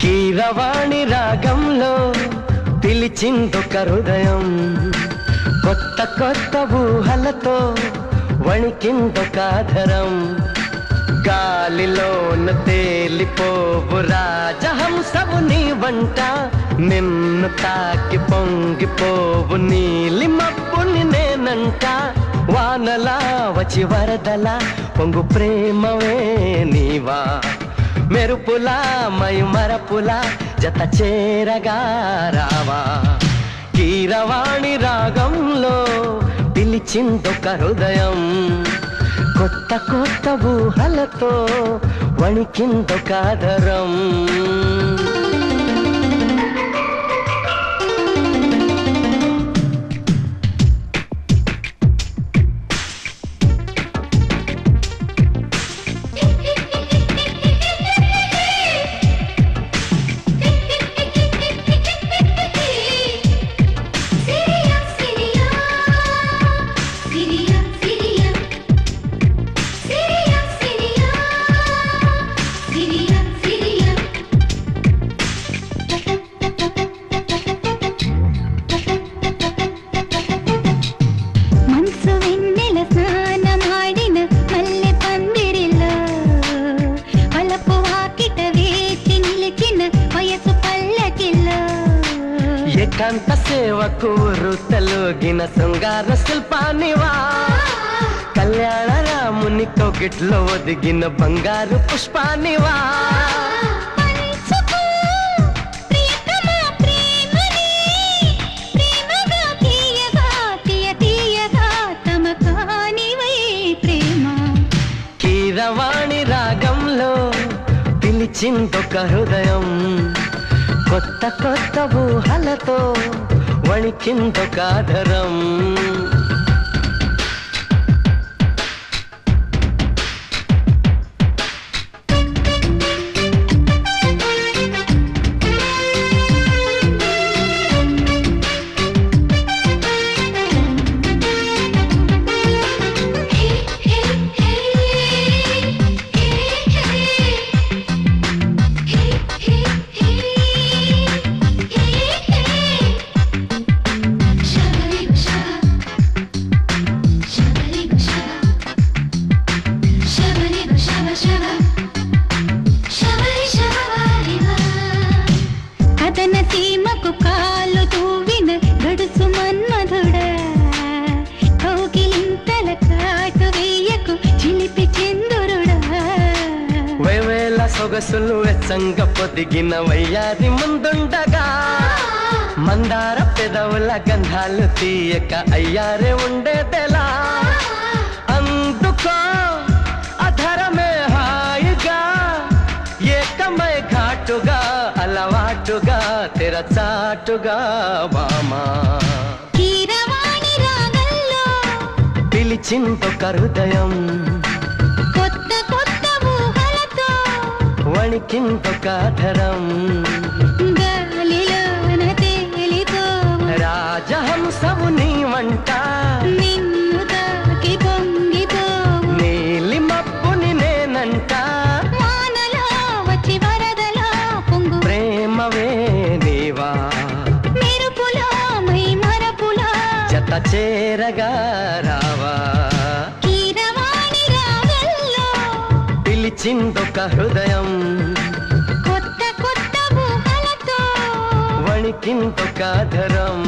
కీరవాణి రాగంలో పిలిచిందొక హృదయం, కొత్త కొత్త ఊహలతో వణికిందొక ఆధరం. గాలిలోన తేలిపోవు రాజహంసవు నీ వంట, నిన్ను తాకి పొంగిపోవు నీలి మబ్బుని నేనంట. వానలా వచ్చి వరదలా పొంగు ప్రేమవే నీవా, మెరుపులా మయుమరపులా జత చేరగా రావా. కీరవాణి రాగంలో పిలిచిందొక హృదయం, కొత్త కొత్త ఊహలతో వణికిందొక ఆధరం. ఏకాంత సేవకు వృత్తలోగిన శృంగార శిల్పానివా, కళ్యాణ రాముని కోకిట్లో ఒదిగిన బంగారు పుష్పానివా. కీరవాణి రాగంలో పిలిచిందొక హృదయం, కొత్త కొత్త ఊహలతో వణికిందొక ఆధరం. సొగసులు వెచ్చంగ పొదిగిన వయ్యాది ముందుండగా, మందార పెదవుల గంధాలు తీయక అయ్యారే ఉండేదెలా. అందుకో అధరమే హాయిగా, ఏకమై ఘాటుగా అలవాటుగా తెరచాటుగా బామా. కీరవాణి రాగంలో పిలిచిందొక హృదయం, కొత్త కొత్త ఊహలతో వణికిందొక ఆధరం. గాలిలోన తేలితో రాజహంసవు నీ వంట, నిన్ను తాకి పొంగితో నీలి మబ్బుని నేనంట. వానలో వచ్చి వరదలో పొంగు ప్రేమవే నీవా, మెరుపులో మైమరపులో జత చేరగా రావా. కీరవాణి రాగంలో పిలిచిందొక హృదయం, కొత్త కొత్త ఊహలతో వణికిందొక ఆధరం.